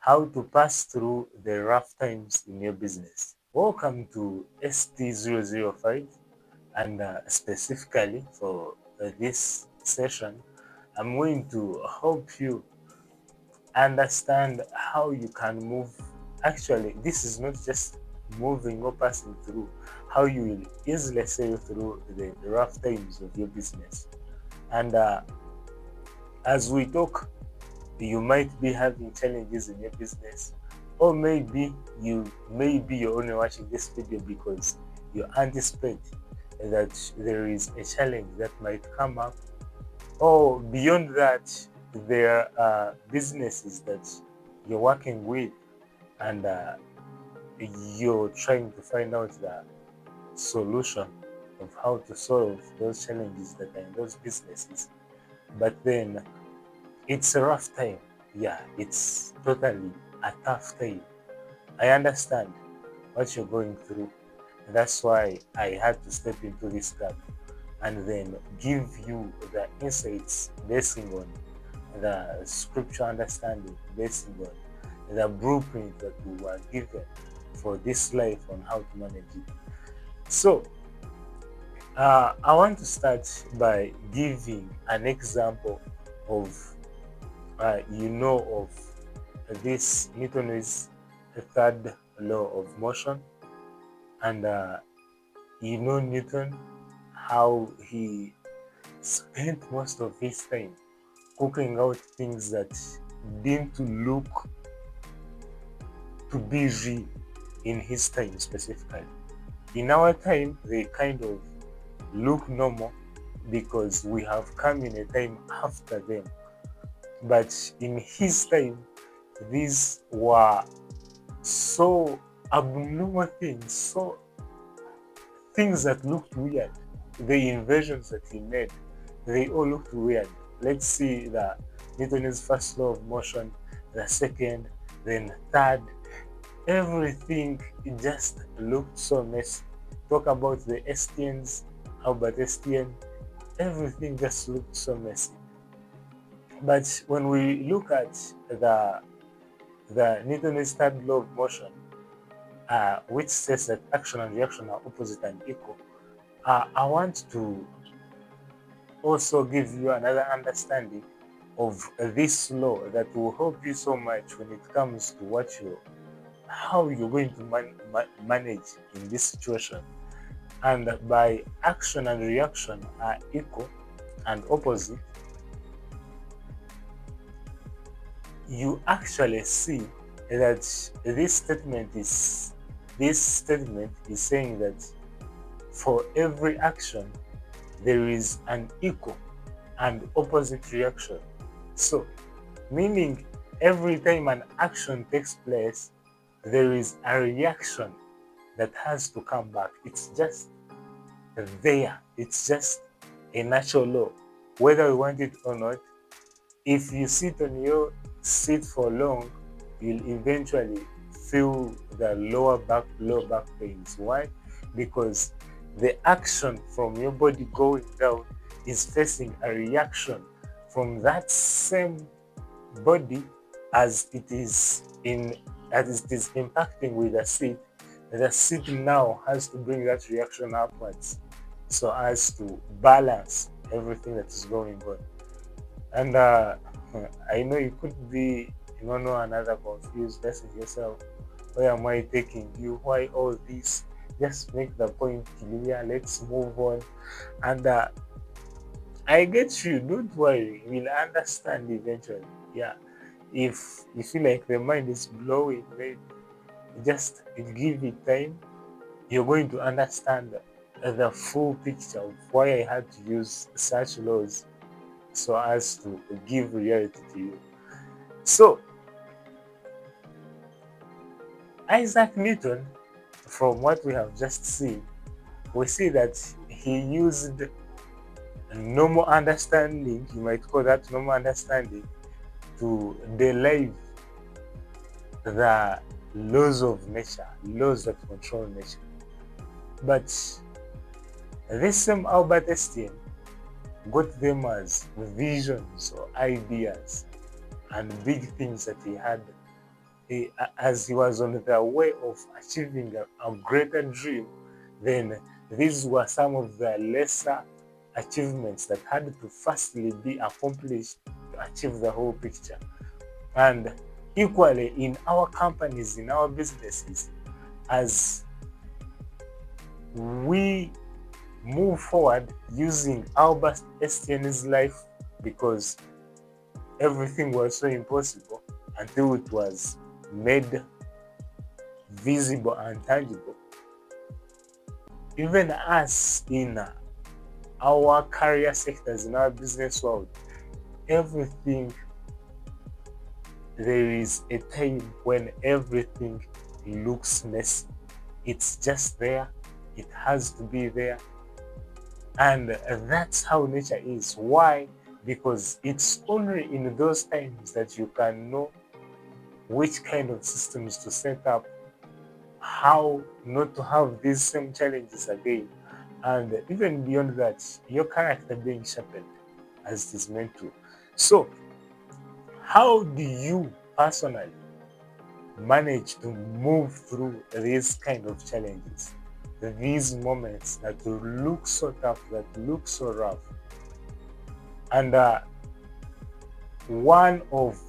how to pass through the rough times in your business. Welcome to ST005, and specifically for this session, I'm going to help you understand how you can move. Actually, this is not just moving or passing through, how you will easily sail through the rough times of your business. And as we talk, you might be having challenges in your business, or maybe you're only watching this video because you anticipate that there is a challenge that might come up, or beyond that, there are businesses that you're working with, and you're trying to find out the solution of how to solve those challenges that are in those businesses. But then it's a rough time. Yeah, it's totally a tough time. I understand what you're going through. That's why I had to step into this gap and then give you the insights basing on the scriptural understanding, basing on the blueprint that we were given for this life on how to manage it. So, I want to start by giving an example of of this Newton's third law of motion, and Newton, how he spent most of his time cooking out things that didn't look to be real in his time specifically. In our time, they kind of look normal because we have come in a time after them. But in his time, these were so abnormal things, so things that looked weird. The inventions that he made, they all looked weird. Let's see the Newton's first law of motion, the second, then third. Everything just looked so messy. Talk about the STNs, Albert Einstein, everything just looked so messy. But when we look at the Newton's third law of motion, which says that action and reaction are opposite and equal, I want to also give you another understanding of this law that will help you so much when it comes to how you're going to manage in this situation. And by action and reaction are equal and opposite, you actually see that this statement is saying that for every action there is an equal and opposite reaction. So, meaning every time an action takes place, there is a reaction that has to come back. It's just there. It's just a natural law, whether you want it or not. If you sit on your seat for long, you'll eventually feel the lower back pains. Why? Because the action from your body going down is facing a reaction from that same body as it is impacting with the seat. The seat now has to bring that reaction upwards so as to balance everything that is going on. And I know you could be one or another confused, asking yourself, where am I taking you? Why all this? Just make the point clear. Let's move on. And I get you. Don't worry. We'll understand eventually. Yeah. If you feel like the mind is blowing, maybe just give it time. You're going to understand the full picture of why I had to use such laws so as to give reality to you. So, Isaac Newton, from what we have just seen, we see that he used normal understanding, you might call that normal understanding, to derive the laws of nature, laws that control nature. But this same Albert Einstein got them as visions or ideas and big things that he had as he was on the way of achieving a greater dream, then these were some of the lesser achievements that had to firstly be accomplished to achieve the whole picture. And equally in our companies, in our businesses, as we move forward using Albert Einstein's life, because everything was so impossible until it was made visible and tangible. Even us in our career sectors, in our business world, everything, there is a time when everything looks messy. It's just there. It has to be there. And that's how nature is. Why? Because it's only in those times that you can know which kind of systems to set up, how not to have these same challenges again, and even beyond that, your character being sharpened as it is meant to. So, how do you personally manage to move through these kind of challenges, these moments that look so tough, that look so rough? And one of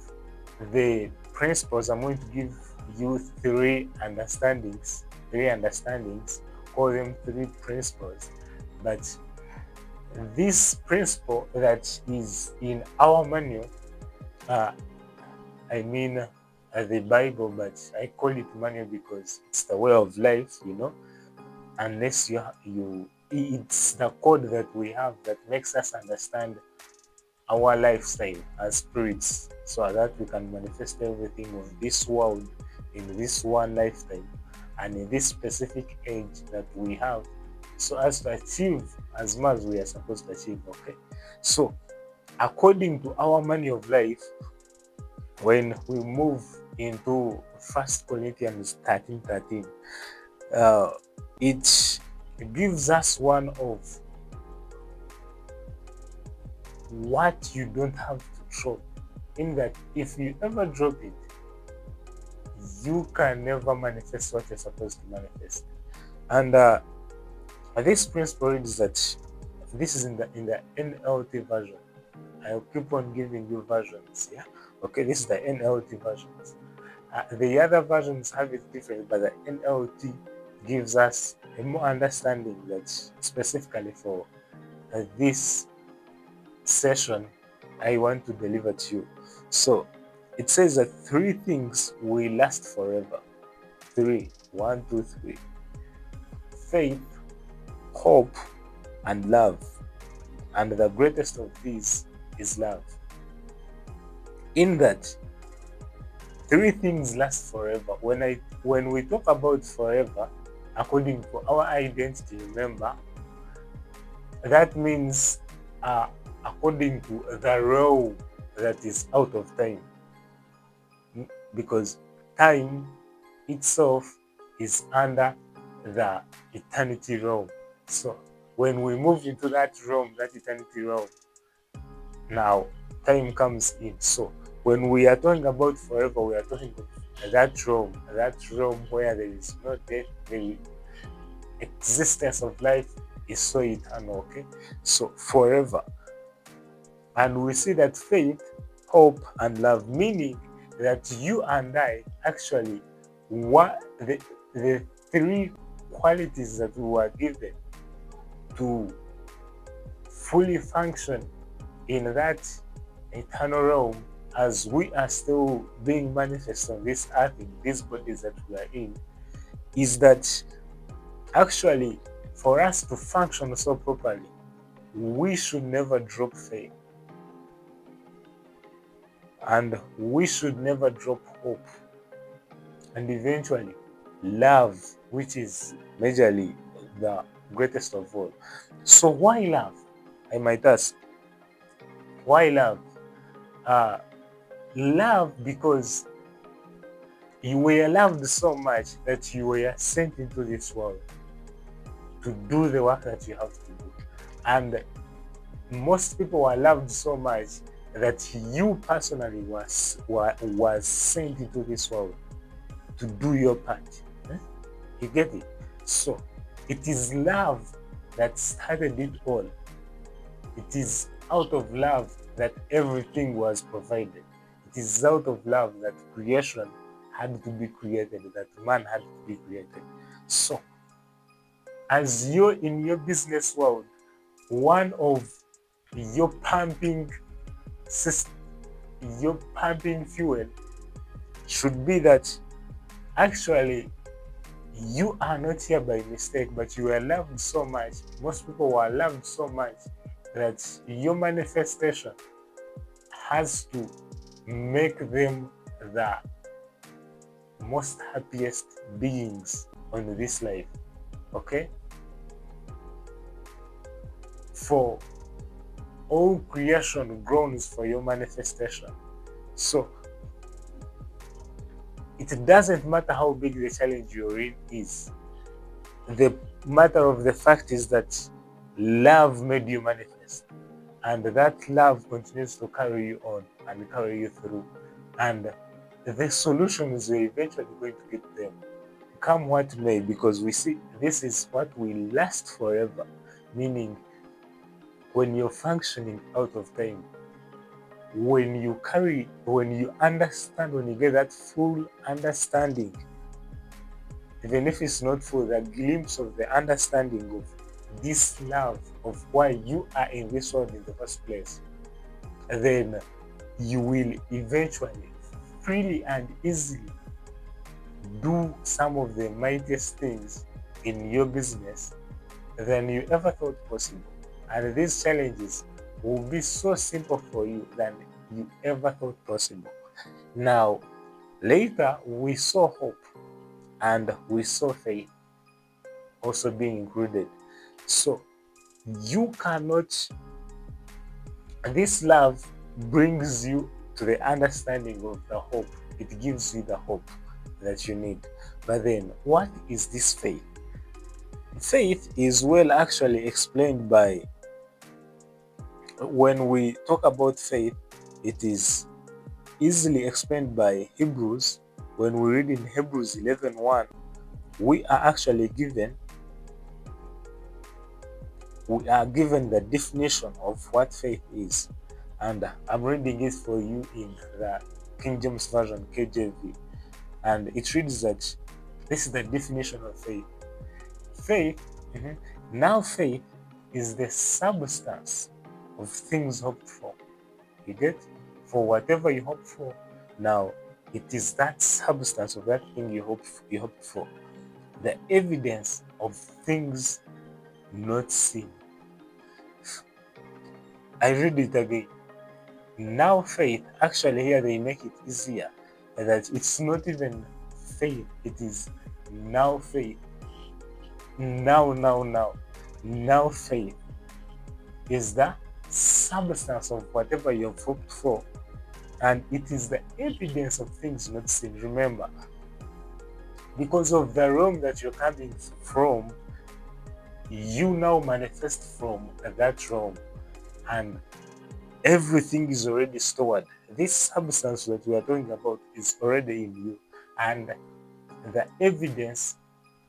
the principles, I'm going to give you three understandings, call them three principles. But this principle that is in our manual, the Bible, but I call it manual because it's the way of life, unless it's the code that we have that makes us understand our lifestyle as spirits, so that we can manifest everything on this world in this one lifetime and in this specific age that we have, so as to achieve as much as we are supposed to achieve. Okay, so according to our manual of life, when we move into 1 Corinthians 13:13, it gives us one of what you don't have to drop, in that if you ever drop it, you can never manifest what you're supposed to manifest. And this principle is that this is in the NLT version. I'll keep on giving you versions. Yeah, okay, this is the NLT versions. The other versions have it different, but the NLT gives us a more understanding that specifically for this session I want to deliver to you. So it says that three things will last forever. 3, 1, 2, 3. Faith, hope, and love. And the greatest of these is love. In that, three things last forever. When we talk about forever, according to our identity, remember, that means according to the realm that is out of time, because time itself is under the eternity realm. So when we move into that realm, that eternity realm, now time comes in. So when we are talking about forever, we are talking about that realm where there is no death, the existence of life is so eternal. Okay, so forever. And we see that faith, hope, and love, meaning that you and I actually, what the three qualities that we were given to fully function in that eternal realm, as we are still being manifest on this earth in these bodies that we are in, is that actually for us to function so properly, we should never drop faith. And we should never drop hope. And eventually, love, which is majorly the greatest of all. So why love? I might ask. Why love? Love because you were loved so much that you were sent into this world to do the work that you have to do. And most people were loved so much that you personally was sent into this world to do your part. You get it? So it is love that started it all. It is out of love that everything was provided. It is out of love that creation had to be created, that man had to be created. So as you're in your business world, one of your pumping system, your pumping fuel should be that actually you are not here by mistake, but you are loved so much. Most people were loved so much that your manifestation has to make them the most happiest beings on this life. Okay? For all creation groans for your manifestation. So it doesn't matter how big the challenge you're in is. The matter of the fact is that love made you manifest, and that love continues to carry you on and carry you through. And the solutions are eventually going to get them, come what may, because we see this is what will last forever. Meaning, when you're functioning out of time, when you understand, when you get that full understanding, even if it's not full, that glimpse of the understanding of this love, of why you are in this world in the first place, then you will eventually freely and easily do some of the mightiest things in your business than you ever thought possible. And these challenges will be so simple for you than you ever thought possible. Now, later we saw hope and we saw faith also being included. So you cannot, this love brings you to the understanding of the hope. It gives you the hope that you need. But then, what is this faith? Faith is well actually explained by, when we talk about faith, it is easily explained by Hebrews. When we read in Hebrews 11:1, we are actually given the definition of what faith is. And I'm reading it for you in the King James Version, KJV. And it reads that this is the definition of faith. Faith, now faith is the substance of things hoped for. You get? For whatever you hope for, now it is that substance of that thing you hoped for. The evidence of things not seen. I read it again. Now faith, actually here they make it easier, that it's not even faith, it is now faith. Now faith is the substance of whatever you have hoped for, and it is the evidence of things not seen. Remember, because of the realm that you're coming from, you now manifest from that realm, and everything is already stored. This substance that we are talking about is already in you, and the evidence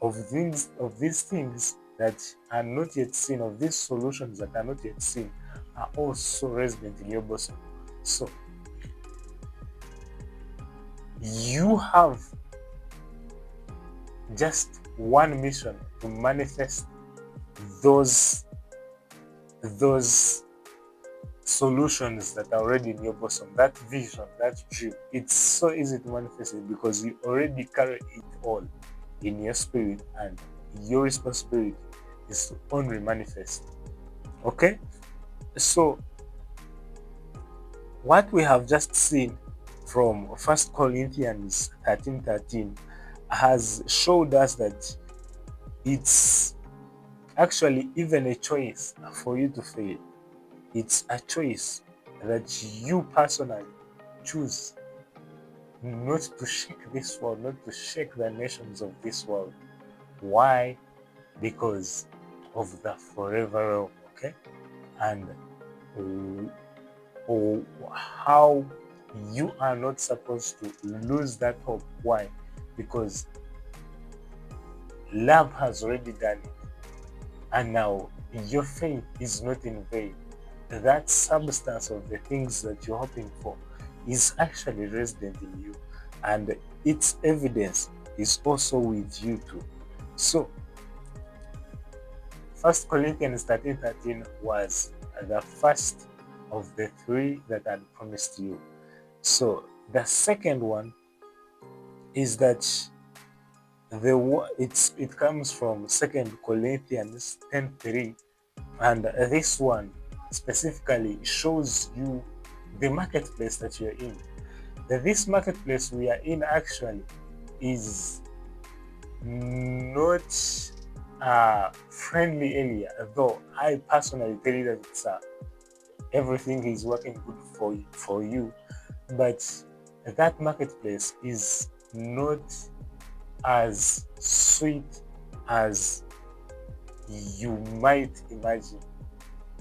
of these things that are not yet seen, of these solutions that are not yet seen, are also resident in your bosom. So you have just one mission: to manifest those solutions that are already in your bosom, that vision, that dream. It's so easy to manifest it because you already carry it all in your spirit, and your responsibility is to only manifest. Okay? So what we have just seen from 1 Corinthians 13:13 has showed us that it's actually even a choice for you to fail. It's a choice that you personally choose not to shake this world, not to shake the nations of this world. Why? Because of the forever realm, okay? And how you are not supposed to lose that hope. Why? because love has already done it. And now your faith is not in vain. That substance of the things that you're hoping for is actually resident in you, and its evidence is also with you too. So 1 Corinthians 13:13 was the first of the three that I had promised you. So the second one is that it comes from 2 Corinthians 10:3, and this one specifically shows you the marketplace that you're in. This marketplace we are in actually is not a friendly area, though I personally tell you that it's everything is working good for you, but that marketplace is not as sweet as you might imagine.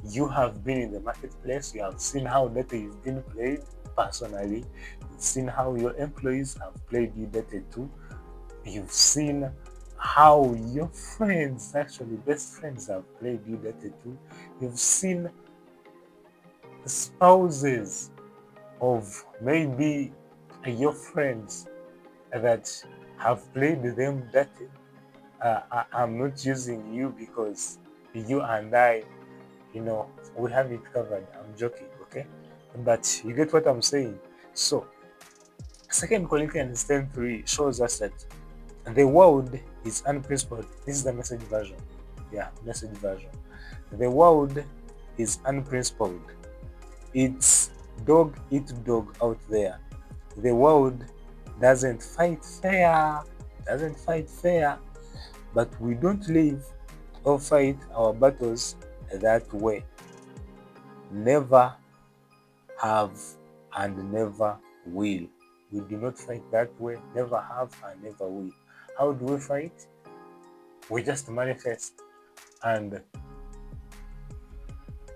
You have been in the marketplace, you have seen how data is being played personally, you've seen how your employees have played you data too, you've seen how your friends, actually best friends, have played you data too, you've seen spouses of maybe your friends that have played them dirty. I'm not using you because you and I, we have it covered. I'm joking, okay? But you get what I'm saying. So 2 Corinthians 10:3 shows us that the world is unprincipled. This is the message version. Yeah, message version. The world is unprincipled. It's dog eat dog out there. The world doesn't fight fair. But we don't live or fight our battles that way. Never have and never will. We do not fight that way, never have and never will. How do we fight? We just manifest, and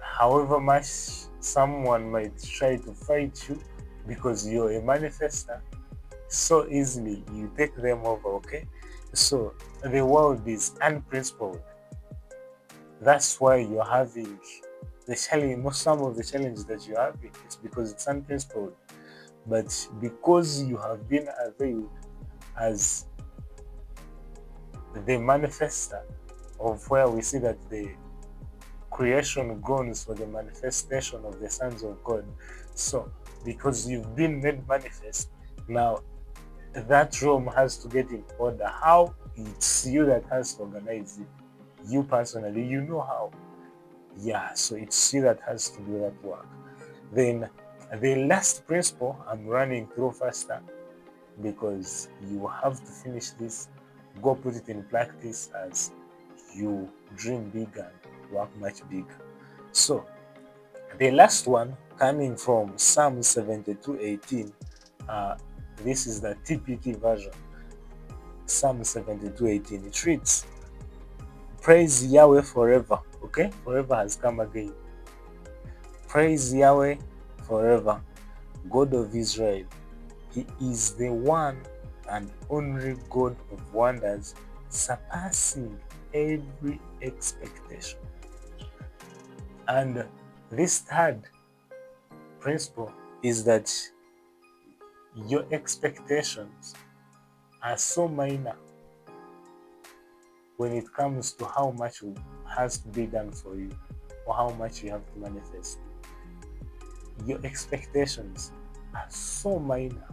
however much someone might try to fight you because you're a manifester, so easily you take them over, okay? So the world is unprincipled. That's why you're having the challenge. Some of the challenges that you have, it's because it's unprincipled. But because you have been availed as the manifester of where we see that the creation groans for the manifestation of the sons of God. So because you've been made manifest, now that realm has to get in order. How? It's you that has to organize it. You personally, you know how. Yeah, so it's you that has to do that work. Then the last principle I'm running through faster because you have to finish this. Go put it in practice as you dream big and work much bigger. So the last one coming from Psalm 72:18. This is the TPT version. Psalm 72:18. It reads, "Praise Yahweh forever." Okay, forever has come again. Praise Yahweh forever, God of Israel. He is the one and only God of wonders, surpassing every expectation. And this third principle is that your expectations are so minor when it comes to how much has to be done for you or how much you have to manifest. Your expectations are so minor,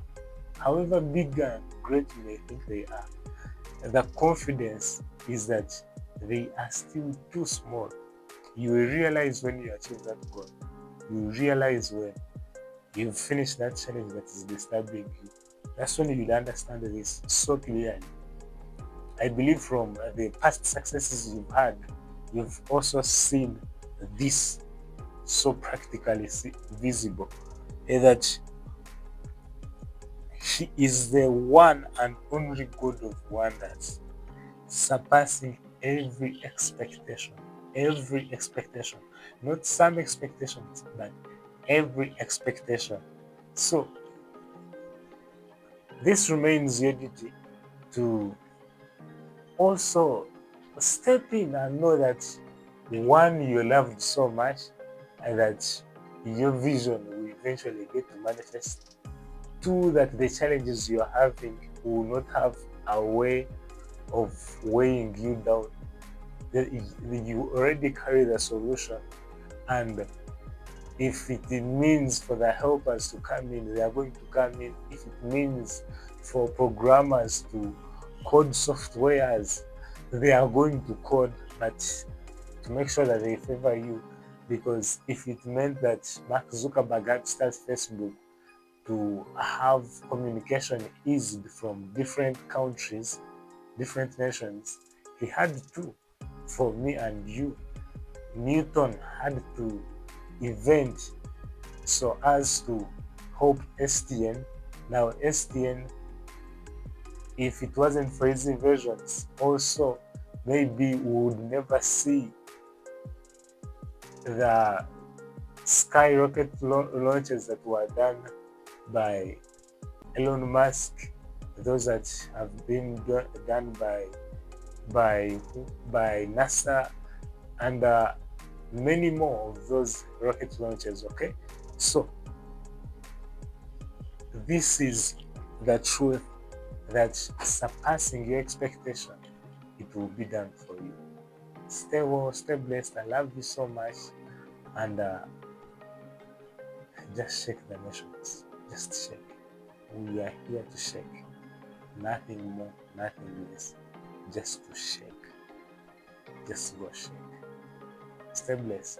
however big and great you may think they are. The confidence is that they are still too small. You will realize when you achieve that goal. You will realize when you've finished that challenge that is disturbing you. That's when you will understand this so clearly. I believe from the past successes you've had, you've also seen this so practically visible, that He is the one and only God of wonders, surpassing every expectation. Every expectation. Not some expectations, but every expectation. So, this remains your duty to also step in and know that one, you're loved so much and that your vision will eventually get to manifest. Two, that the challenges you're having will not have a way of weighing you down. That you already carry the solution, and if it means for the helpers to come in, they are going to come in. If it means for programmers to code softwares, they are going to code, but to make sure that they favor you. Because if it meant that Mark Zuckerberg had to start Facebook to have communication eased from different countries, different nations, he had to. For me and you, Newton had to invent so as to help STN. Now STN, if it wasn't for his inventions, also maybe we would never see the skyrocket launches that were done by Elon Musk, those that have been done by NASA, and many more of those rocket launches. Okay, so this is the truth, that surpassing your expectation, it will be done for you. Stay well, stay blessed. I love you so much, and just shake the nations. Just shake. We are here to shake. Nothing more, nothing less. Just to shake. Just go shake. Stay blessed.